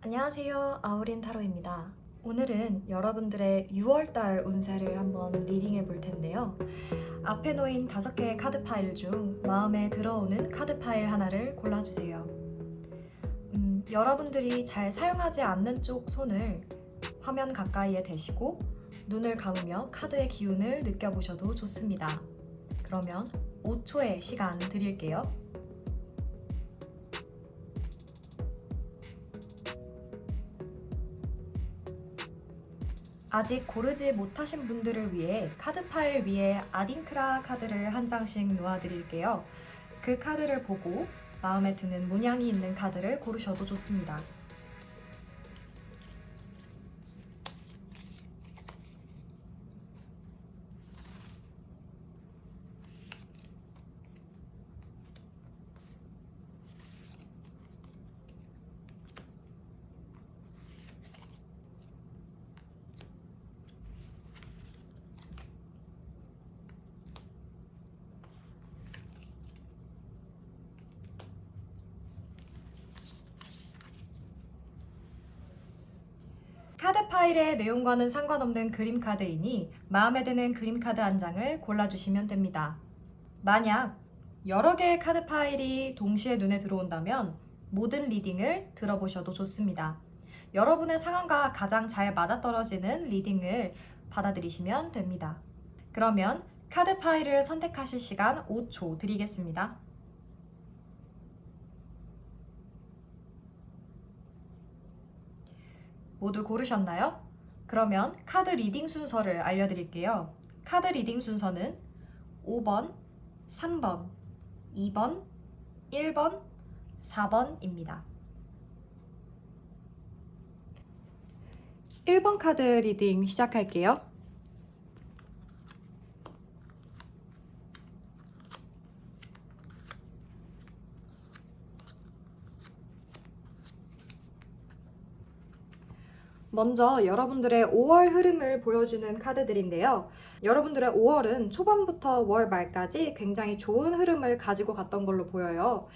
안녕하세요. 아우린 타로입니다. 오늘은 여러분들의 6월달 운세를 한번 리딩해 볼 텐데요. 앞에 놓인 5개의 카드 파일 중 마음에 들어오는 카드 파일 하나를 골라주세요. 여러분들이 잘 사용하지 않는 쪽 손을 화면 가까이에 대시고 눈을 감으며 카드의 기운을 느껴보셔도 좋습니다. 그러면 5초의 시간 드릴게요. 아직 고르지 못하신 분들을 위해 카드 파일 위에 아딩크라 카드를 한 장씩 놓아드릴게요. 그 카드를 보고 마음에 드는 문양이 있는 카드를 고르셔도 좋습니다. 카드 파일의 내용과는 상관없는 그림 카드이니 마음에 드는 그림 카드 한 장을 골라주시면 됩니다. 만약 여러 개의 카드 파일이 동시에 눈에 들어온다면 모든 리딩을 들어보셔도 좋습니다. 여러분의 상황과 가장 잘 맞아떨어지는 리딩을 받아들이시면 됩니다. 그러면 카드 파일을 선택하실 시간 5초 드리겠습니다. 모두 고르셨나요? 그러면 카드 리딩 순서를 알려드릴게요. 카드 리딩 순서는 5번, 3번, 2번, 1번, 4번입니다. 1번 카드 리딩 시작할게요. 먼저 여러분들의 5월 흐름을 보여주는 카드들인데요. 여러분들의 5월은 초반부터 월 말까지 굉장히 좋은 흐름을 가지고 갔던 걸로 보여요.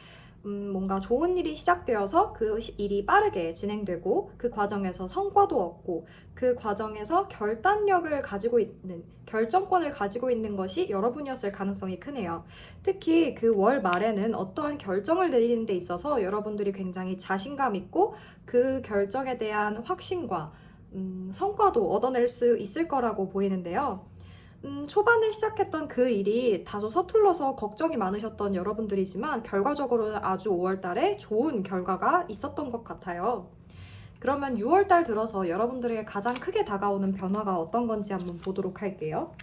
뭔가 좋은 일이 시작되어서 그 일이 빠르게 진행되고 그 과정에서 성과도 얻고 그 과정에서 결단력을 가지고 있는, 결정권을 가지고 있는 것이 여러분이었을 가능성이 크네요. 특히 그 월 말에는 어떠한 결정을 내리는 데 있어서 여러분들이 굉장히 자신감 있고 그 결정에 대한 확신과 성과도 얻어낼 수 있을 거라고 보이는데요. 초반에 시작했던 그 일이 다소 서툴러서 걱정이 많으셨던 여러분들이지만 결과적으로는 아주 5월달에 좋은 결과가 있었던 것 같아요. 그러면 6월달 들어서 여러분들에게 가장 크게 다가오는 변화가 어떤 건지 한번 보도록 할게요.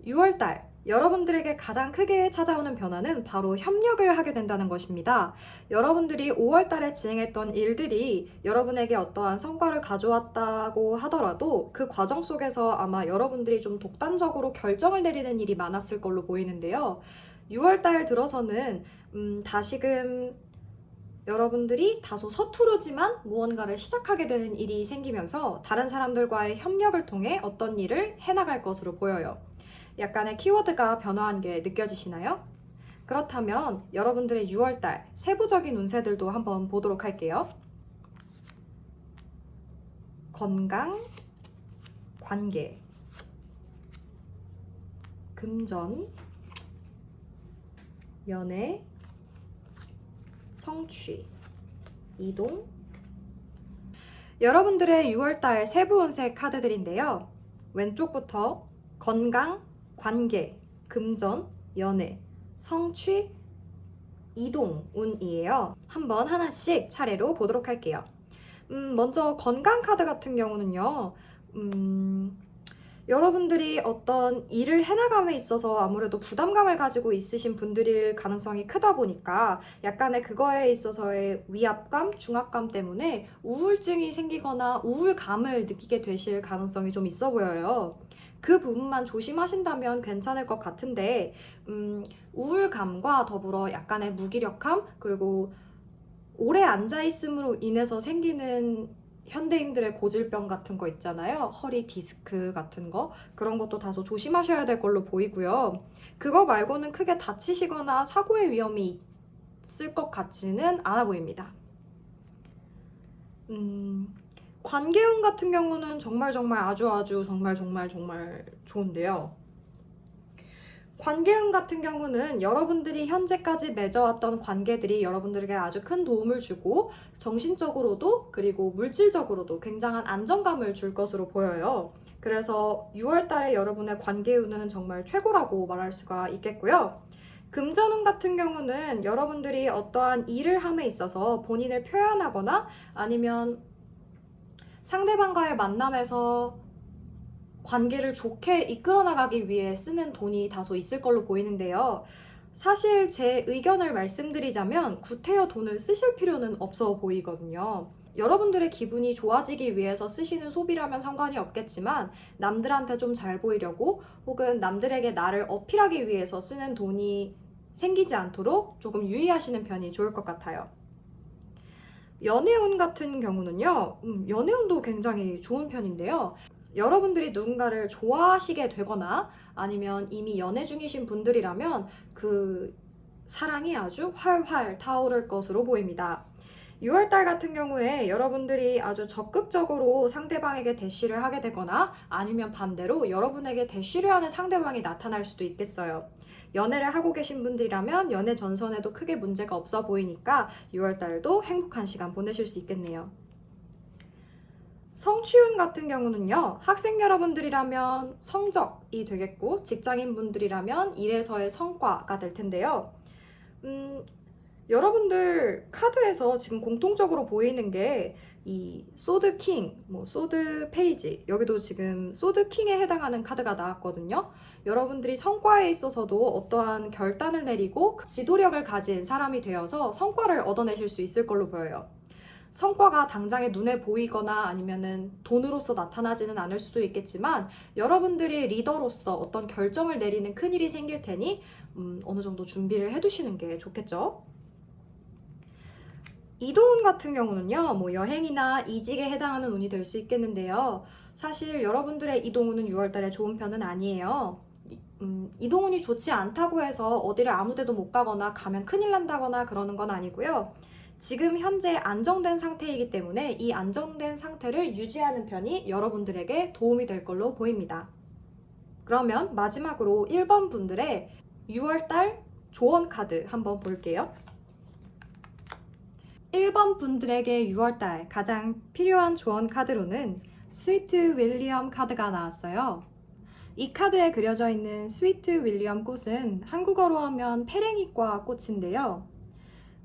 6월달 여러분들에게 가장 크게 찾아오는 변화는 바로 협력을 하게 된다는 것입니다. 여러분들이 5월달에 진행했던 일들이 여러분에게 어떠한 성과를 가져왔다고 하더라도 그 과정 속에서 아마 여러분들이 좀 독단적으로 결정을 내리는 일이 많았을 걸로 보이는데요. 6월달 들어서는 다시금 여러분들이 다소 서투르지만 무언가를 시작하게 되는 일이 생기면서 다른 사람들과의 협력을 통해 어떤 일을 해나갈 것으로 보여요. 약간의 키워드가 변화한 게 느껴지시나요? 그렇다면 여러분들의 6월달 세부적인 운세들도 한번 보도록 할게요. 건강, 관계, 금전, 연애, 성취, 이동. 여러분들의 6월달 세부 운세 카드들인데요. 왼쪽부터 건강, 관계, 금전, 연애, 성취, 이동 운이에요. 한번 하나씩 차례로 보도록 할게요. 먼저 건강 카드 같은 경우는요. 여러분들이 어떤 일을 해나감에 있어서 아무래도 부담감을 가지고 있으신 분들일 가능성이 크다 보니까 약간의 그거에 있어서의 위압감, 중압감 때문에 우울증이 생기거나 우울감을 느끼게 되실 가능성이 좀 있어 보여요. 그 부분만 조심하신다면 괜찮을 것 같은데 우울감과 더불어 약간의 무기력함 그리고 오래 앉아있음으로 인해서 생기는 현대인들의 고질병 같은 거 있잖아요. 허리 디스크 같은 거. 그런 것도 다소 조심하셔야 될 걸로 보이고요. 그거 말고는 크게 다치시거나 사고의 위험이 있을 것 같지는 않아 보입니다. 관계운 같은 경우는 정말 정말 좋은데요. 관계운 같은 경우는 여러분들이 현재까지 맺어왔던 관계들이 여러분들에게 아주 큰 도움을 주고 정신적으로도 그리고 물질적으로도 굉장한 안정감을 줄 것으로 보여요. 그래서 6월 달에 여러분의 관계운은 정말 최고라고 말할 수가 있겠고요. 금전운 같은 경우는 여러분들이 어떠한 일을 함에 있어서 본인을 표현하거나 아니면 상대방과의 만남에서 관계를 좋게 이끌어 나가기 위해 쓰는 돈이 다소 있을 걸로 보이는데요. 사실 제 의견을 말씀드리자면 구태여 돈을 쓰실 필요는 없어 보이거든요. 여러분들의 기분이 좋아지기 위해서 쓰시는 소비라면 상관이 없겠지만 남들한테 좀 잘 보이려고 혹은 남들에게 나를 어필하기 위해서 쓰는 돈이 생기지 않도록 조금 유의하시는 편이 좋을 것 같아요. 연애운 같은 경우는요, 연애운도 굉장히 좋은 편인데요. 여러분들이 누군가를 좋아하시게 되거나 아니면 이미 연애 중이신 분들이라면 그 사랑이 아주 활활 타오를 것으로 보입니다. 6월달 같은 경우에 여러분들이 아주 적극적으로 상대방에게 대시를 하게 되거나 아니면 반대로 여러분에게 대시를 하는 상대방이 나타날 수도 있겠어요. 연애를 하고 계신 분들이라면 연애 전선에도 크게 문제가 없어 보이니까 6월달도 행복한 시간 보내실 수 있겠네요. 성취운 같은 경우는요, 학생 여러분들이라면 성적이 되겠고 직장인 분들이라면 일에서의 성과가 될 텐데요. 여러분들 카드에서 지금 공통적으로 보이는 게 이 소드 킹, 소드 페이지, 여기도 지금 소드 킹에 해당하는 카드가 나왔거든요. 여러분들이 성과에 있어서도 어떠한 결단을 내리고 지도력을 가진 사람이 되어서 성과를 얻어내실 수 있을 걸로 보여요. 성과가 당장에 눈에 보이거나 아니면은 돈으로서 나타나지는 않을 수도 있겠지만 여러분들이 리더로서 어떤 결정을 내리는 큰일이 생길 테니 어느 정도 준비를 해두시는 게 좋겠죠. 이동운 같은 경우는요, 여행이나 이직에 해당하는 운이 될 수 있겠는데요. 사실 여러분들의 이동운은 6월달에 좋은 편은 아니에요. 이동운이 좋지 않다고 해서 어디를 아무데도 못 가거나 가면 큰일 난다거나 그러는 건 아니고요. 지금 현재 안정된 상태이기 때문에 이 안정된 상태를 유지하는 편이 여러분들에게 도움이 될 걸로 보입니다. 그러면 마지막으로 1번 분들의 6월달 조언 카드 한번 볼게요. 1번 분들에게 6월달 가장 필요한 조언 카드로는 스위트 윌리엄 카드가 나왔어요. 이 카드에 그려져 있는 스위트 윌리엄 꽃은 한국어로 하면 페랭이과 꽃인데요.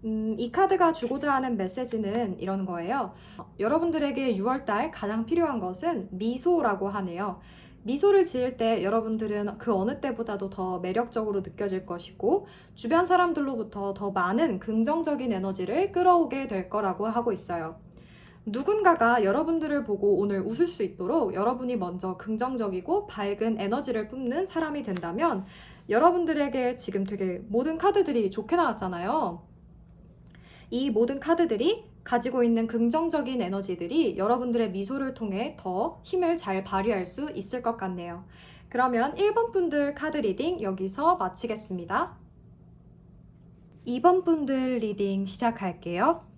이 카드가 주고자 하는 메시지는 이런 거예요. 여러분들에게 6월달 가장 필요한 것은 미소라고 하네요. 미소를 지을 때 여러분들은 그 어느 때보다도 더 매력적으로 느껴질 것이고 주변 사람들로부터 더 많은 긍정적인 에너지를 끌어오게 될 거라고 하고 있어요. 누군가가 여러분들을 보고 오늘 웃을 수 있도록 여러분이 먼저 긍정적이고 밝은 에너지를 뿜는 사람이 된다면 여러분들에게 지금 되게 모든 카드들이 좋게 나왔잖아요. 이 모든 카드들이 가지고 있는 긍정적인 에너지들이 여러분들의 미소를 통해 더 힘을 잘 발휘할 수 있을 것 같네요. 그러면 1번 분들 카드 리딩 여기서 마치겠습니다. 2번 분들 리딩 시작할게요.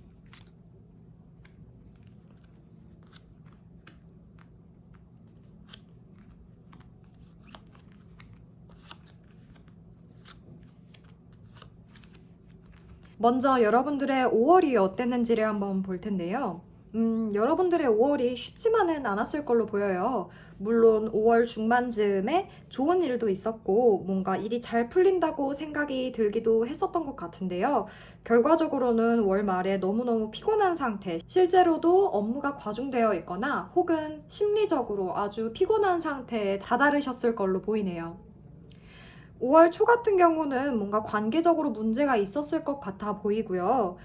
먼저 여러분들의 5월이 어땠는지를 한번 볼 텐데요. 여러분들의 5월이 쉽지만은 않았을 걸로 보여요. 물론 5월 중반쯤에 좋은 일도 있었고 뭔가 일이 잘 풀린다고 생각이 들기도 했었던 것 같은데요. 결과적으로는 월 말에 너무너무 피곤한 상태, 실제로도 업무가 과중되어 있거나 혹은 심리적으로 아주 피곤한 상태에 다다르셨을 걸로 보이네요. 5월 초 같은 경우는 뭔가 관계적으로 문제가 있었을 것 같아 보이고요.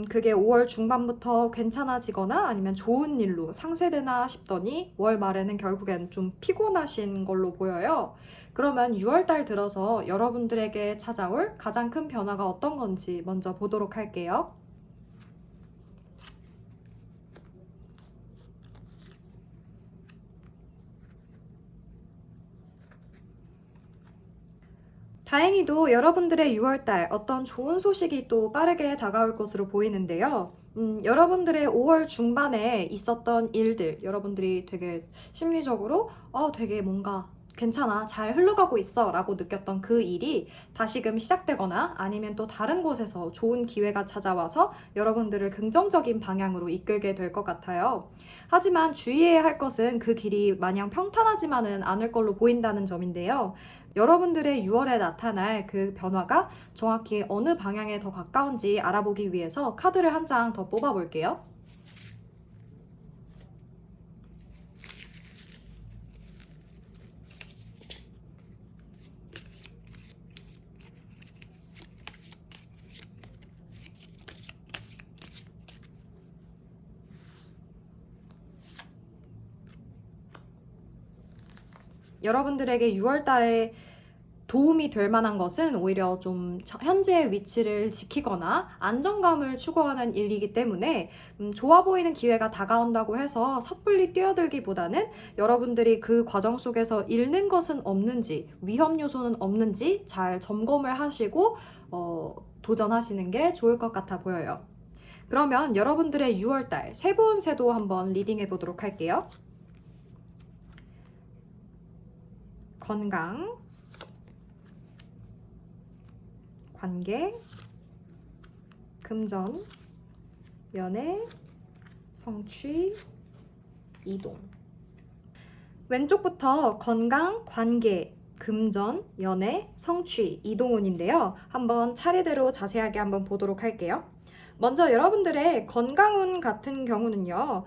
그게 5월 중반부터 괜찮아지거나 아니면 좋은 일로 상쇄되나 싶더니 월 말에는 결국엔 좀 피곤하신 걸로 보여요. 그러면 6월 달 들어서 여러분들에게 찾아올 가장 큰 변화가 어떤 건지 먼저 보도록 할게요. 다행히도 여러분들의 6월달 어떤 좋은 소식이 또 빠르게 다가올 것으로 보이는데요. 여러분들의 5월 중반에 있었던 일들, 여러분들이 되게 심리적으로 되게 뭔가 괜찮아, 잘 흘러가고 있어 라고 느꼈던 그 일이 다시금 시작되거나 아니면 또 다른 곳에서 좋은 기회가 찾아와서 여러분들을 긍정적인 방향으로 이끌게 될 것 같아요. 하지만 주의해야 할 것은 그 길이 마냥 평탄하지만은 않을 걸로 보인다는 점인데요. 여러분들의 6월에 나타날 그 변화가 정확히 어느 방향에 더 가까운지 알아보기 위해서 카드를 한 장 더 뽑아 볼게요. 여러분들에게 6월 달에 도움이 될 만한 것은 오히려 좀 현재의 위치를 지키거나 안정감을 추구하는 일이기 때문에 좋아 보이는 기회가 다가온다고 해서 섣불리 뛰어들기보다는 여러분들이 그 과정 속에서 잃는 것은 없는지, 위험 요소는 없는지 잘 점검을 하시고 도전하시는 게 좋을 것 같아 보여요. 그러면 여러분들의 6월달 세부 운세도 한번 리딩해 보도록 할게요. 건강, 관계, 금전, 연애, 성취, 이동. 왼쪽부터 건강, 관계, 금전, 연애, 성취, 이동운인데요. 한번 차례대로 자세하게 한번 보도록 할게요. 먼저 여러분들의 건강운 같은 경우는요.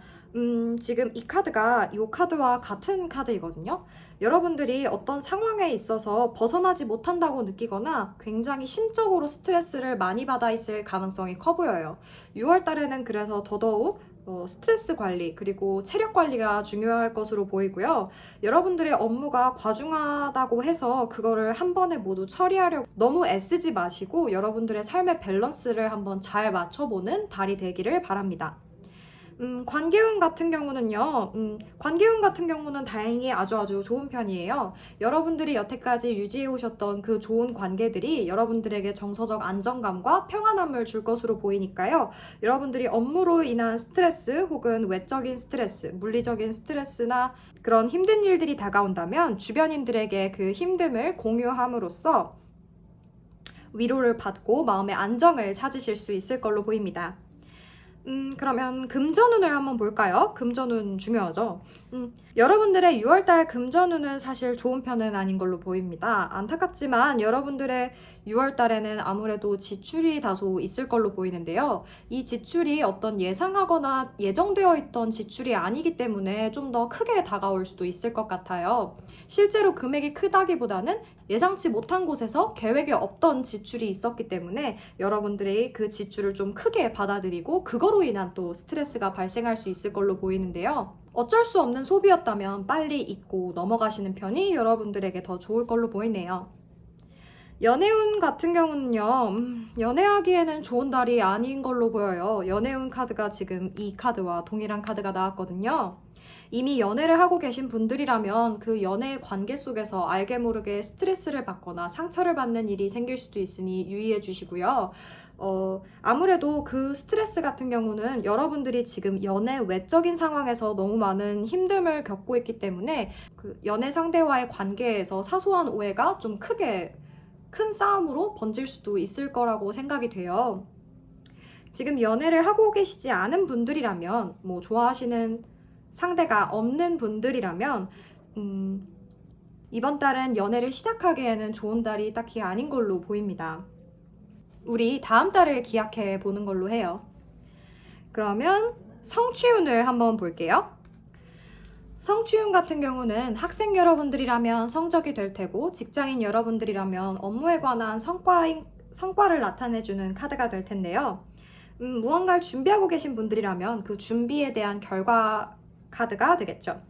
지금 이 카드가 이 카드와 같은 카드이거든요. 여러분들이 어떤 상황에 있어서 벗어나지 못한다고 느끼거나 굉장히 심적으로 스트레스를 많이 받아 있을 가능성이 커 보여요. 6월 달에는 그래서 더더욱 스트레스 관리 그리고 체력 관리가 중요할 것으로 보이고요. 여러분들의 업무가 과중하다고 해서 그거를 한 번에 모두 처리하려고 너무 애쓰지 마시고 여러분들의 삶의 밸런스를 한번 잘 맞춰보는 달이 되기를 바랍니다. 관계운 같은 경우는요, 관계운 같은 경우는 다행히 아주 좋은 편이에요. 여러분들이 여태까지 유지해 오셨던 그 좋은 관계들이 여러분들에게 정서적 안정감과 평안함을 줄 것으로 보이니까요. 여러분들이 업무로 인한 스트레스 혹은 외적인 스트레스, 물리적인 스트레스나 그런 힘든 일들이 다가온다면 주변인들에게 그 힘듦을 공유함으로써 위로를 받고 마음의 안정을 찾으실 수 있을 걸로 보입니다. 그러면 금전운을 한번 볼까요? 금전운 중요하죠. 여러분들의 6월달 금전운은 사실 좋은 편은 아닌 걸로 보입니다. 안타깝지만 여러분들의 6월달에는 아무래도 지출이 다소 있을 걸로 보이는데요. 이 지출이 어떤 예상하거나 예정되어 있던 지출이 아니기 때문에 좀 더 크게 다가올 수도 있을 것 같아요. 실제로 금액이 크다기보다는 예상치 못한 곳에서 계획에 없던 지출이 있었기 때문에 여러분들이 그 지출을 좀 크게 받아들이고 그거로 인한 또 스트레스가 발생할 수 있을 걸로 보이는데요. 어쩔 수 없는 소비였다면 빨리 잊고 넘어가시는 편이 여러분들에게 더 좋을 걸로 보이네요. 연애운 같은 경우는요, 연애하기에는 좋은 달이 아닌 걸로 보여요. 연애운 카드가 지금 이 카드와 동일한 카드가 나왔거든요. 이미 연애를 하고 계신 분들이라면 그 연애 관계 속에서 알게 모르게 스트레스를 받거나 상처를 받는 일이 생길 수도 있으니 유의해 주시고요. 아무래도 그 스트레스 같은 경우는 여러분들이 지금 연애 외적인 상황에서 너무 많은 힘듦을 겪고 있기 때문에 그 연애 상대와의 관계에서 사소한 오해가 좀 크게 큰 싸움으로 번질 수도 있을 거라고 생각이 돼요. 지금 연애를 하고 계시지 않은 분들이라면, 뭐 좋아하시는 상대가 없는 분들이라면, 이번 달은 연애를 시작하기에는 좋은 달이 딱히 아닌 걸로 보입니다. 우리 다음 달을 기약해 보는 걸로 해요. 그러면 성취운을 한번 볼게요. 성취운 같은 경우는 학생 여러분들이라면 성적이 될 테고 직장인 여러분들이라면 업무에 관한 성과를 나타내주는 카드가 될 텐데요. 무언가를 준비하고 계신 분들이라면 그 준비에 대한 결과 카드가 되겠죠.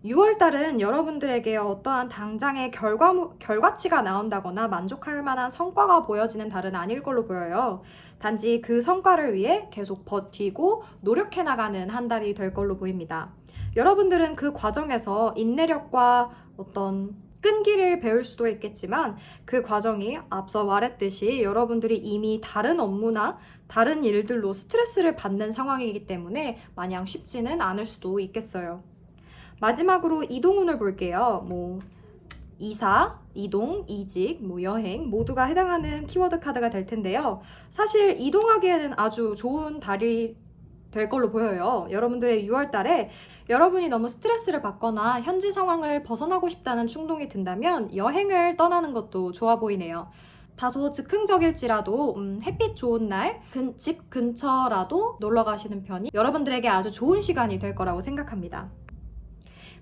6월달은 여러분들에게 어떠한 당장의 결과치가 나온다거나 만족할 만한 성과가 보여지는 달은 아닐 걸로 보여요. 단지 그 성과를 위해 계속 버티고 노력해 나가는 한 달이 될 걸로 보입니다. 여러분들은 그 과정에서 인내력과 어떤 끈기를 배울 수도 있겠지만 그 과정이 앞서 말했듯이 여러분들이 이미 다른 업무나 다른 일들로 스트레스를 받는 상황이기 때문에 마냥 쉽지는 않을 수도 있겠어요. 마지막으로 이동운을 볼게요. 이사, 이동, 이직, 여행 모두가 해당하는 키워드 카드가 될 텐데요. 사실 이동하기에는 아주 좋은 달이 될 걸로 보여요. 여러분들의 6월 달에 여러분이 너무 스트레스를 받거나 현재 상황을 벗어나고 싶다는 충동이 든다면 여행을 떠나는 것도 좋아 보이네요. 다소 즉흥적일지라도 햇빛 좋은 날 집 근처라도 놀러 가시는 편이 여러분들에게 아주 좋은 시간이 될 거라고 생각합니다.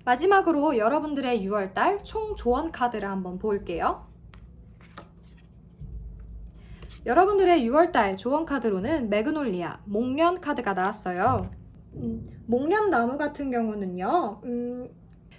마지막으로 여러분들의 6월달 총 조언 카드를 한번 볼게요. 여러분들의 6월달 조언 카드로는 매그놀리아, 목련 카드가 나왔어요. 목련 나무 같은 경우는요,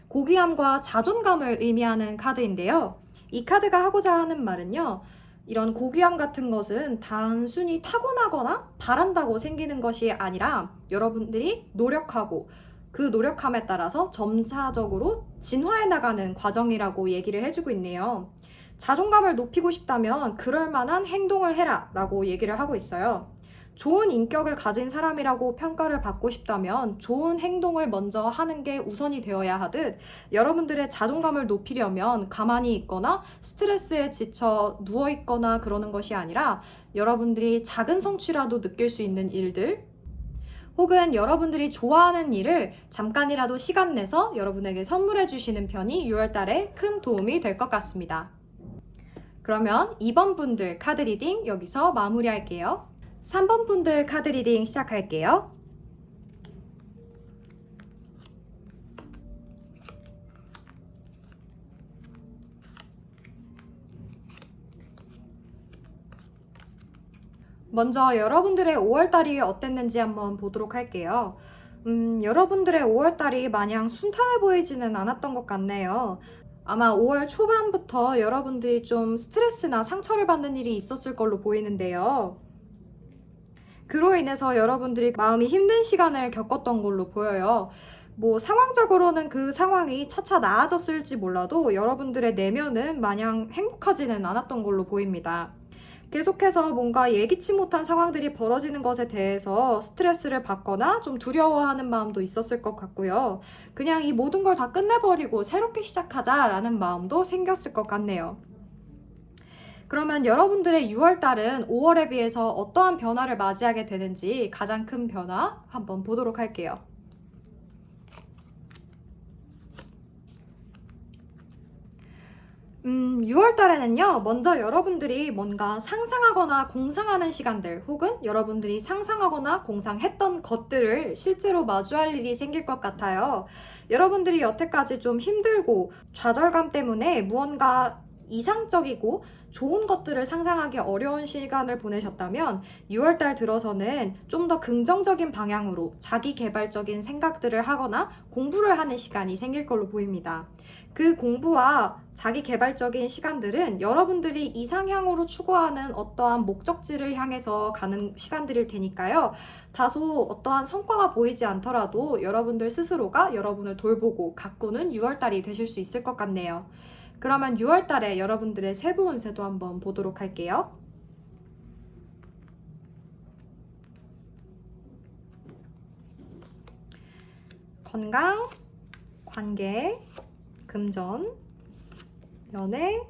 고귀함과 자존감을 의미하는 카드인데요. 이 카드가 하고자 하는 말은요, 이런 고귀함 같은 것은 단순히 타고나거나 바란다고 생기는 것이 아니라 여러분들이 노력하고 그 노력함에 따라서 점차적으로 진화해 나가는 과정이라고 얘기를 해주고 있네요. 자존감을 높이고 싶다면 그럴 만한 행동을 해라 라고 얘기를 하고 있어요. 좋은 인격을 가진 사람이라고 평가를 받고 싶다면 좋은 행동을 먼저 하는 게 우선이 되어야 하듯 여러분들의 자존감을 높이려면 가만히 있거나 스트레스에 지쳐 누워 있거나 그러는 것이 아니라 여러분들이 작은 성취라도 느낄 수 있는 일들 혹은 여러분들이 좋아하는 일을 잠깐이라도 시간 내서 여러분에게 선물해 주시는 편이 6월달에 큰 도움이 될 것 같습니다. 그러면 2번 분들 카드 리딩 여기서 마무리할게요. 3번 분들 카드 리딩 시작할게요. 먼저 여러분들의 5월달이 어땠는지 한번 보도록 할게요. 여러분들의 5월달이 마냥 순탄해 보이지는 않았던 것 같네요. 아마 5월 초반부터 여러분들이 좀 스트레스나 상처를 받는 일이 있었을 걸로 보이는데요. 그로 인해서 여러분들이 마음이 힘든 시간을 겪었던 걸로 보여요. 상황적으로는 그 상황이 차차 나아졌을지 몰라도 여러분들의 내면은 마냥 행복하지는 않았던 걸로 보입니다. 계속해서 뭔가 예기치 못한 상황들이 벌어지는 것에 대해서 스트레스를 받거나 좀 두려워하는 마음도 있었을 것 같고요. 그냥 이 모든 걸 다 끝내버리고 새롭게 시작하자라는 마음도 생겼을 것 같네요. 그러면 여러분들의 6월달은 5월에 비해서 어떠한 변화를 맞이하게 되는지 가장 큰 변화 한번 보도록 할게요. 6월 달에는요, 먼저 여러분들이 뭔가 상상하거나 공상하는 시간들, 혹은 여러분들이 상상하거나 공상했던 것들을 실제로 마주할 일이 생길 것 같아요. 여러분들이 여태까지 좀 힘들고 좌절감 때문에 무언가 이상적이고 좋은 것들을 상상하기 어려운 시간을 보내셨다면 6월달 들어서는 좀 더 긍정적인 방향으로 자기 개발적인 생각들을 하거나 공부를 하는 시간이 생길 걸로 보입니다. 그 공부와 자기 개발적인 시간들은 여러분들이 이상향으로 추구하는 어떠한 목적지를 향해서 가는 시간들일 테니까요. 다소 어떠한 성과가 보이지 않더라도 여러분들 스스로가 여러분을 돌보고 가꾸는 6월달이 되실 수 있을 것 같네요. 그러면 6월달에 여러분들의 세부 운세도 한번 보도록 할게요. 건강, 관계, 금전, 연애,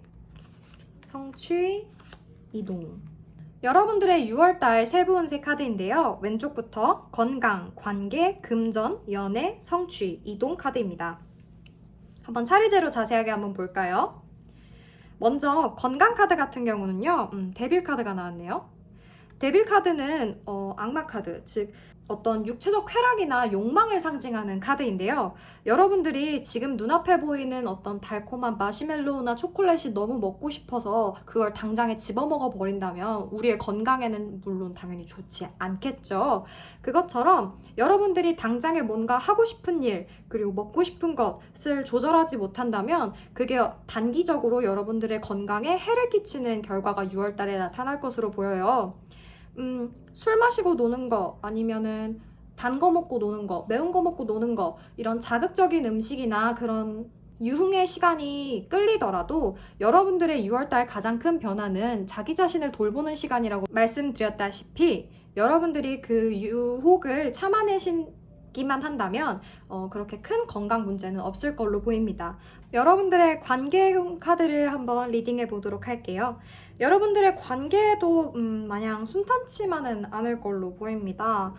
성취, 이동. 여러분들의 6월달 세부 운세 카드인데요. 왼쪽부터 건강, 관계, 금전, 연애, 성취, 이동 카드입니다. 한번 차례대로 자세하게 한번 볼까요? 먼저 건강 카드 같은 경우는요. 데빌 카드가 나왔네요. 데빌 카드는 악마 카드, 즉 어떤 육체적 쾌락이나 욕망을 상징하는 카드인데요. 여러분들이 지금 눈앞에 보이는 어떤 달콤한 마시멜로우나 초콜릿이 너무 먹고 싶어서 그걸 당장에 집어먹어 버린다면 우리의 건강에는 물론 당연히 좋지 않겠죠. 그것처럼 여러분들이 당장에 뭔가 하고 싶은 일 그리고 먹고 싶은 것을 조절하지 못한다면 그게 단기적으로 여러분들의 건강에 해를 끼치는 결과가 6월 달에 나타날 것으로 보여요. 술 마시고 노는 거 아니면은 단 거 먹고 노는 거, 매운 거 먹고 노는 거 이런 자극적인 음식이나 그런 유흥의 시간이 끌리더라도 여러분들의 6월달 가장 큰 변화는 자기 자신을 돌보는 시간이라고 말씀드렸다시피 여러분들이 그 유혹을 참아내시기만 한다면 그렇게 큰 건강 문제는 없을 걸로 보입니다. 여러분들의 관계 카드를 한번 리딩해 보도록 할게요. 여러분들의 관계도 마냥 순탄치만은 않을 걸로 보입니다.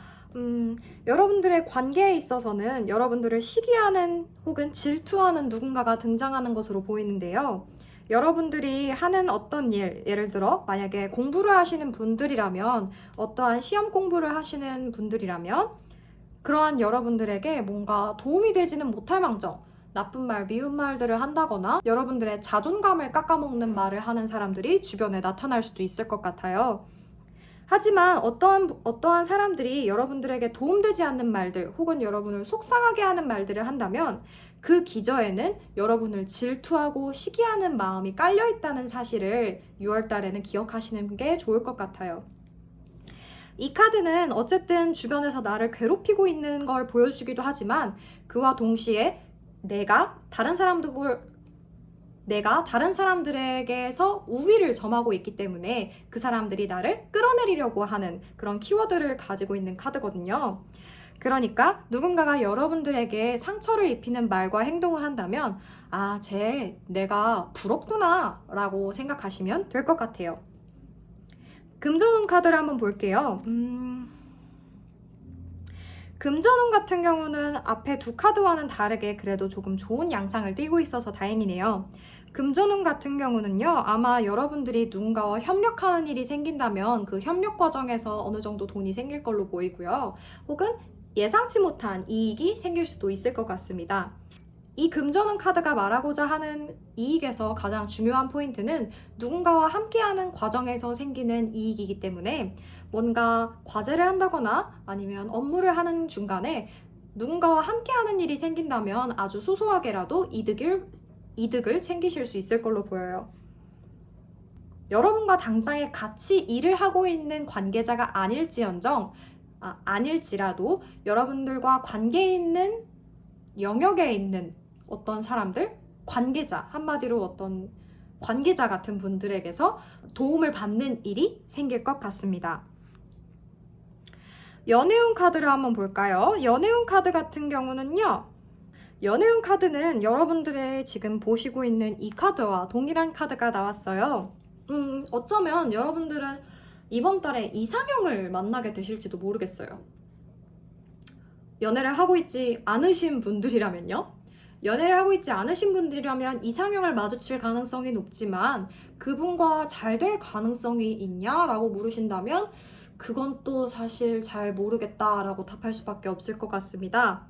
여러분들의 관계에 있어서는 여러분들을 시기하는 혹은 질투하는 누군가가 등장하는 것으로 보이는데요. 여러분들이 하는 어떤 일, 예를 들어 만약에 공부를 하시는 분들이라면 어떠한 시험 공부를 하시는 분들이라면 그러한 여러분들에게 뭔가 도움이 되지는 못할 망정 나쁜 말, 미운 말들을 한다거나 여러분들의 자존감을 깎아먹는 말을 하는 사람들이 주변에 나타날 수도 있을 것 같아요. 하지만 어떠한 사람들이 여러분들에게 도움되지 않는 말들 혹은 여러분을 속상하게 하는 말들을 한다면 그 기저에는 여러분을 질투하고 시기하는 마음이 깔려있다는 사실을 6월 달에는 기억하시는 게 좋을 것 같아요. 이 카드는 어쨌든 주변에서 나를 괴롭히고 있는 걸 보여주기도 하지만 그와 동시에 내가 다른 사람들에게서 우위를 점하고 있기 때문에 그 사람들이 나를 끌어내리려고 하는 그런 키워드를 가지고 있는 카드거든요. 그러니까 누군가가 여러분들에게 상처를 입히는 말과 행동을 한다면 쟤 내가 부럽구나 라고 생각하시면 될 것 같아요. 금전운 카드를 한번 볼게요. 금전운 같은 경우는 앞에 두 카드와는 다르게 그래도 조금 좋은 양상을 띠고 있어서 다행이네요. 금전운 같은 경우는요, 아마 여러분들이 누군가와 협력하는 일이 생긴다면 그 협력 과정에서 어느 정도 돈이 생길 걸로 보이고요. 혹은 예상치 못한 이익이 생길 수도 있을 것 같습니다. 이 금전운 카드가 말하고자 하는 이익에서 가장 중요한 포인트는 누군가와 함께하는 과정에서 생기는 이익이기 때문에 뭔가 과제를 한다거나 아니면 업무를 하는 중간에 누군가와 함께하는 일이 생긴다면 아주 소소하게라도 이득을 챙기실 수 있을 걸로 보여요. 여러분과 당장에 같이 일을 하고 있는 관계자가 아닐지라도 여러분들과 관계 있는 영역에 있는 어떤 사람들, 관계자, 한마디로 어떤 관계자 같은 분들에게서 도움을 받는 일이 생길 것 같습니다. 연애운 카드를 한번 볼까요? 연애운 카드 같은 경우는요. 연애운 카드는 여러분들의 지금 보시고 있는 이 카드와 동일한 카드가 나왔어요. 어쩌면 여러분들은 이번 달에 이상형을 만나게 되실지도 모르겠어요. 연애를 하고 있지 않으신 분들이라면요. 연애를 하고 있지 않으신 분들이라면 이상형을 마주칠 가능성이 높지만 그분과 잘 될 가능성이 있냐라고 물으신다면 그건 또 사실 잘 모르겠다라고 답할 수밖에 없을 것 같습니다.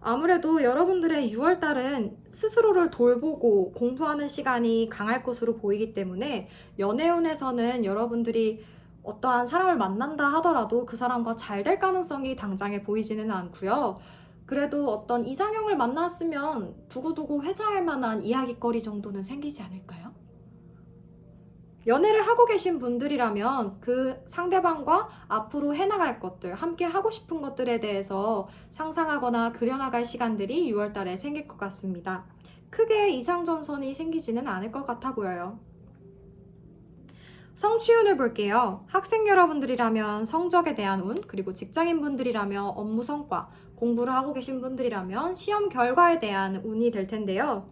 아무래도 여러분들의 6월달은 스스로를 돌보고 공부하는 시간이 강할 것으로 보이기 때문에 연애운에서는 여러분들이 어떠한 사람을 만난다 하더라도 그 사람과 잘 될 가능성이 당장에 보이지는 않고요. 그래도 어떤 이상형을 만났으면 두고두고 회자할 만한 이야기거리 정도는 생기지 않을까요? 연애를 하고 계신 분들이라면 그 상대방과 앞으로 해나갈 것들, 함께 하고 싶은 것들에 대해서 상상하거나 그려나갈 시간들이 6월달에 생길 것 같습니다. 크게 이상전선이 생기지는 않을 것 같아 보여요. 성취운을 볼게요. 학생 여러분들이라면 성적에 대한 운, 그리고 직장인 분들이라면 업무 성과, 공부를 하고 계신 분들이라면 시험 결과에 대한 운이 될 텐데요.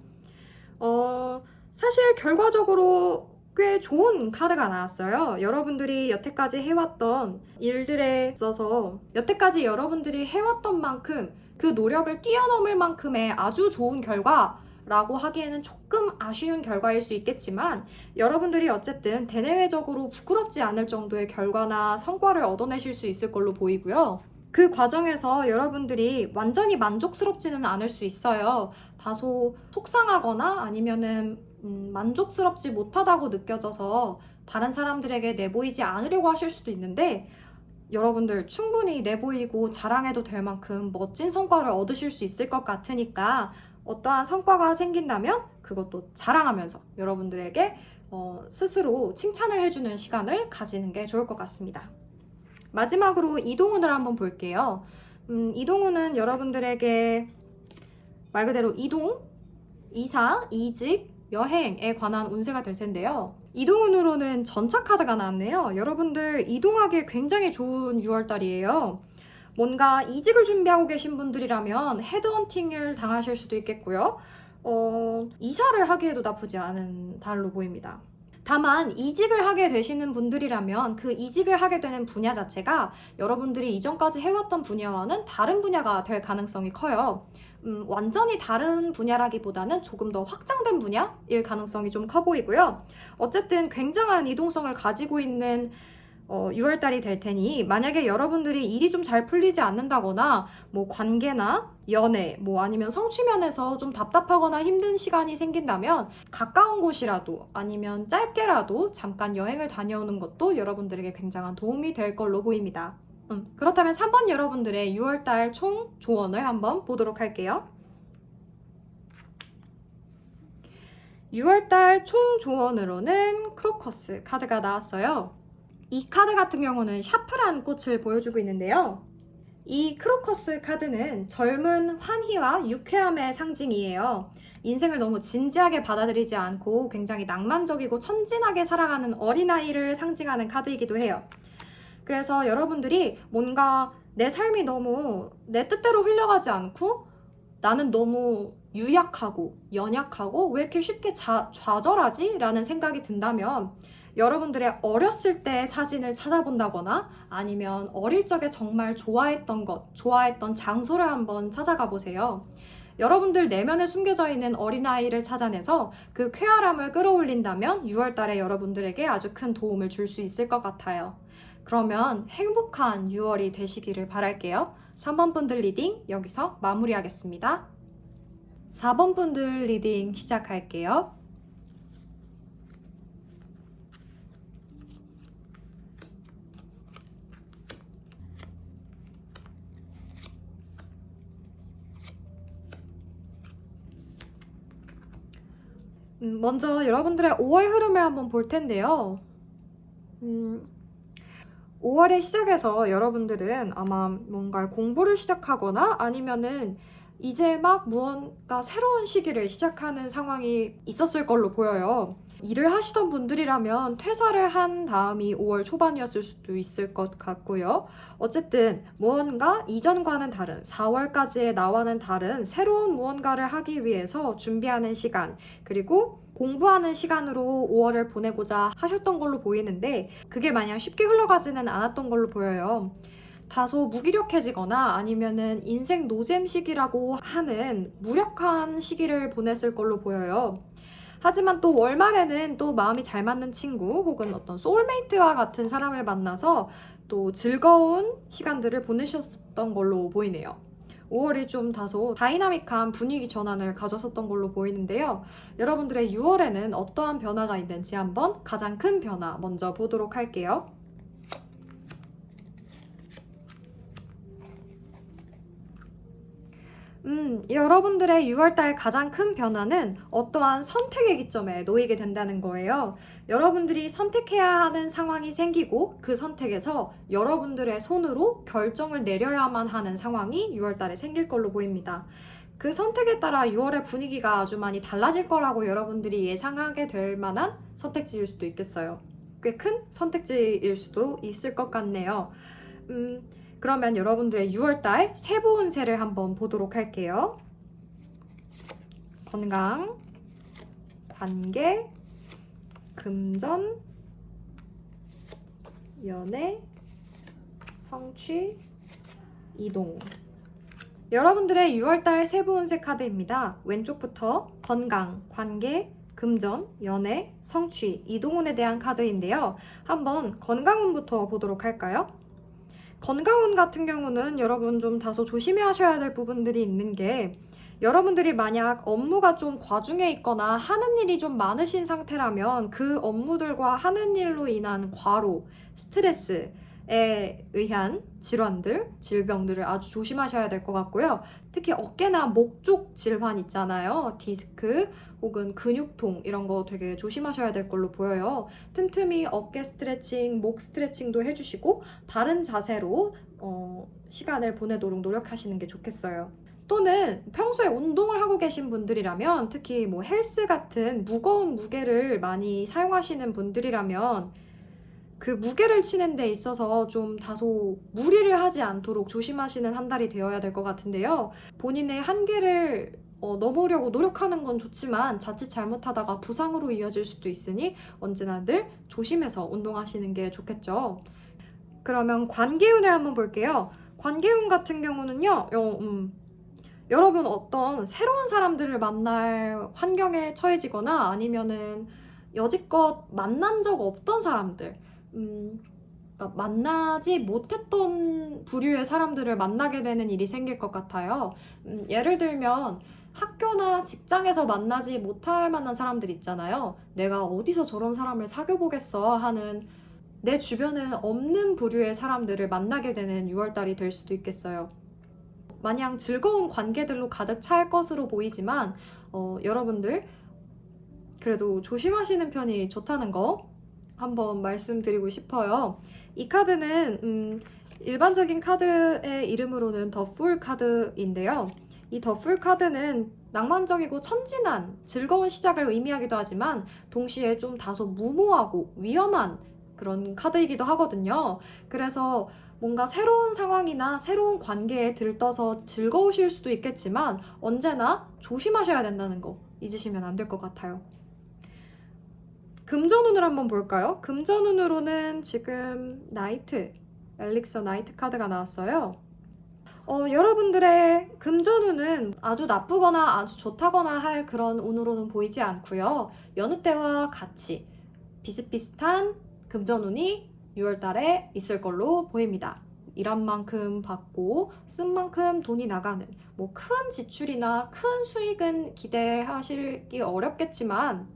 사실 결과적으로 꽤 좋은 카드가 나왔어요. 여러분들이 여태까지 해왔던 일들에 있어서 여태까지 여러분들이 해왔던 만큼 그 노력을 뛰어넘을 만큼의 아주 좋은 결과라고 하기에는 조금 아쉬운 결과일 수 있겠지만 여러분들이 어쨌든 대내외적으로 부끄럽지 않을 정도의 결과나 성과를 얻어내실 수 있을 걸로 보이고요. 그 과정에서 여러분들이 완전히 만족스럽지는 않을 수 있어요. 다소 속상하거나 아니면은 만족스럽지 못하다고 느껴져서 다른 사람들에게 내보이지 않으려고 하실 수도 있는데 여러분들 충분히 내보이고 자랑해도 될 만큼 멋진 성과를 얻으실 수 있을 것 같으니까 어떠한 성과가 생긴다면 그것도 자랑하면서 여러분들에게 스스로 칭찬을 해주는 시간을 가지는 게 좋을 것 같습니다. 마지막으로 이동운을 한번 볼게요. 이동운은 여러분들에게 말 그대로 이사, 이직, 여행에 관한 운세가 될 텐데요. 이동운으로는 전차 카드가 나왔네요. 여러분들 이동하기에 굉장히 좋은 6월달이에요. 뭔가 이직을 준비하고 계신 분들이라면 헤드헌팅을 당하실 수도 있겠고요. 이사를 하기에도 나쁘지 않은 달로 보입니다. 다만 이직을 하게 되시는 분들이라면 그 이직을 하게 되는 분야 자체가 여러분들이 이전까지 해왔던 분야와는 다른 분야가 될 가능성이 커요. 완전히 다른 분야라기보다는 조금 더 확장된 분야일 가능성이 좀 커 보이고요. 어쨌든 굉장한 이동성을 가지고 있는 6월달이 될 테니 만약에 여러분들이 일이 좀 잘 풀리지 않는다거나 뭐 관계나 연애 뭐 아니면 성취면에서 좀 답답하거나 힘든 시간이 생긴다면 가까운 곳이라도 아니면 짧게라도 잠깐 여행을 다녀오는 것도 여러분들에게 굉장한 도움이 될 걸로 보입니다. 그렇다면 3번 여러분들의 6월달 총 조언을 한번 보도록 할게요. 6월달 총 조언으로는 크로커스 카드가 나왔어요. 이 카드 같은 경우는 샤프란 꽃을 보여주고 있는데요. 이 크로커스 카드는 젊은 환희와 유쾌함의 상징이에요. 인생을 너무 진지하게 받아들이지 않고 굉장히 낭만적이고 천진하게 살아가는 어린아이를 상징하는 카드이기도 해요. 그래서 여러분들이 뭔가 내 삶이 너무 내 뜻대로 흘러가지 않고 나는 너무 유약하고 연약하고 왜 이렇게 쉽게 좌절하지? 라는 생각이 든다면 여러분들의 어렸을 때 사진을 찾아본다거나 아니면 어릴 적에 정말 좋아했던 것, 좋아했던 장소를 한번 찾아가 보세요. 여러분들 내면에 숨겨져 있는 어린아이를 찾아내서 그 쾌활함을 끌어올린다면 6월달에 여러분들에게 아주 큰 도움을 줄 수 있을 것 같아요. 그러면 행복한 6월이 되시기를 바랄게요. 3번 분들 리딩 여기서 마무리하겠습니다. 4번 분들 리딩 시작할게요. 먼저 여러분들의 5월 흐름을 한번 볼 텐데요. 5월의 시작에서 여러분들은 아마 뭔가 공부를 시작하거나 아니면은 이제 막 무언가 새로운 시기를 시작하는 상황이 있었을 걸로 보여요. 일을 하시던 분들이라면 퇴사를 한 다음이 5월 초반이었을 수도 있을 것 같고요. 어쨌든 무언가 이전과는 다른 4월까지의 나와는 다른 새로운 무언가를 하기 위해서 준비하는 시간 그리고 공부하는 시간으로 5월을 보내고자 하셨던 걸로 보이는데 그게 마냥 쉽게 흘러가지는 않았던 걸로 보여요. 다소 무기력해지거나 아니면은 인생 노잼 시기라고 하는 무력한 시기를 보냈을 걸로 보여요. 하지만 또 월말에는 또 마음이 잘 맞는 친구 혹은 어떤 소울메이트와 같은 사람을 만나서 또 즐거운 시간들을 보내셨던 걸로 보이네요. 5월이 좀 다소 다이나믹한 분위기 전환을 가졌었던 걸로 보이는데요. 여러분들의 6월에는 어떠한 변화가 있는지 한번 가장 큰 변화 먼저 보도록 할게요. 여러분들의 6월달 가장 큰 변화는 어떠한 선택의 기점에 놓이게 된다는 거예요. 여러분들이 선택해야 하는 상황이 생기고 그 선택에서 여러분들의 손으로 결정을 내려야만 하는 상황이 6월달에 생길 걸로 보입니다. 그 선택에 따라 6월의 분위기가 아주 많이 달라질 거라고 여러분들이 예상하게 될 만한 선택지일 수도 있겠어요. 꽤 큰 선택지일 수도 있을 것 같네요. 그러면 여러분들의 6월달 세부 운세를 한번 보도록 할게요. 건강, 관계, 금전, 연애, 성취, 이동. 여러분들의 6월달 세부 운세 카드입니다. 왼쪽부터 건강, 관계, 금전, 연애, 성취, 이동운에 대한 카드인데요. 한번 건강운부터 보도록 할까요? 건강운 같은 경우는 여러분 좀 다소 조심해야 하셔야 될 부분들이 있는 게 여러분들이 만약 업무가 좀 과중해 있거나 하는 일이 좀 많으신 상태라면 그 업무들과 하는 일로 인한 과로, 스트레스에 의한 질환들, 질병들을 아주 조심하셔야 될 것 같고요. 특히 어깨나 목 쪽 질환 있잖아요. 디스크 혹은 근육통 이런 거 되게 조심하셔야 될 걸로 보여요. 틈틈이 어깨 스트레칭, 목 스트레칭도 해주시고 바른 자세로 시간을 보내도록 노력하시는 게 좋겠어요. 또는 평소에 운동을 하고 계신 분들이라면, 특히 뭐 헬스 같은 무거운 무게를 많이 사용하시는 분들이라면 그 무게를 치는 데 있어서 좀 다소 무리를 하지 않도록 조심하시는 한 달이 되어야 될 것 같은데요. 본인의 한계를 넘으려고 노력하는 건 좋지만 자칫 잘못하다가 부상으로 이어질 수도 있으니 언제나 늘 조심해서 운동하시는 게 좋겠죠. 그러면 관계운을 한번 볼게요. 관계운 같은 경우는요, 여러분 어떤 새로운 사람들을 만날 환경에 처해지거나 아니면은 여지껏 만난 적 없던 사람들, 그러니까 만나지 못했던 부류의 사람들을 만나게 되는 일이 생길 것 같아요. 예를 들면 학교나 직장에서 만나지 못할 만한 사람들 있잖아요. 내가 어디서 저런 사람을 사귀어 보겠어 하는, 내 주변에는 없는 부류의 사람들을 만나게 되는 6월달이 될 수도 있겠어요. 마냥 즐거운 관계들로 가득 찰 것으로 보이지만 여러분들 그래도 조심하시는 편이 좋다는 거 한번 말씀드리고 싶어요. 이 카드는 일반적인 카드의 이름으로는 더 풀 카드인데요. 이 더 풀 카드는 낭만적이고 천진한 즐거운 시작을 의미하기도 하지만 동시에 좀 다소 무모하고 위험한 그런 카드이기도 하거든요. 그래서 뭔가 새로운 상황이나 새로운 관계에 들떠서 즐거우실 수도 있겠지만 언제나 조심하셔야 된다는 거 잊으시면 안 될 것 같아요. 금전운을 한번 볼까요? 금전운으로는 지금 나이트, 엘릭서 나이트 카드가 나왔어요. 여러분들의 금전운은 아주 나쁘거나 아주 좋다거나 할 그런 운으로는 보이지 않고요. 여느 때와 같이 비슷비슷한 금전운이 6월달에 있을 걸로 보입니다. 일한 만큼 받고 쓴 만큼 돈이 나가는, 뭐 큰 지출이나 큰 수익은 기대하시기 어렵겠지만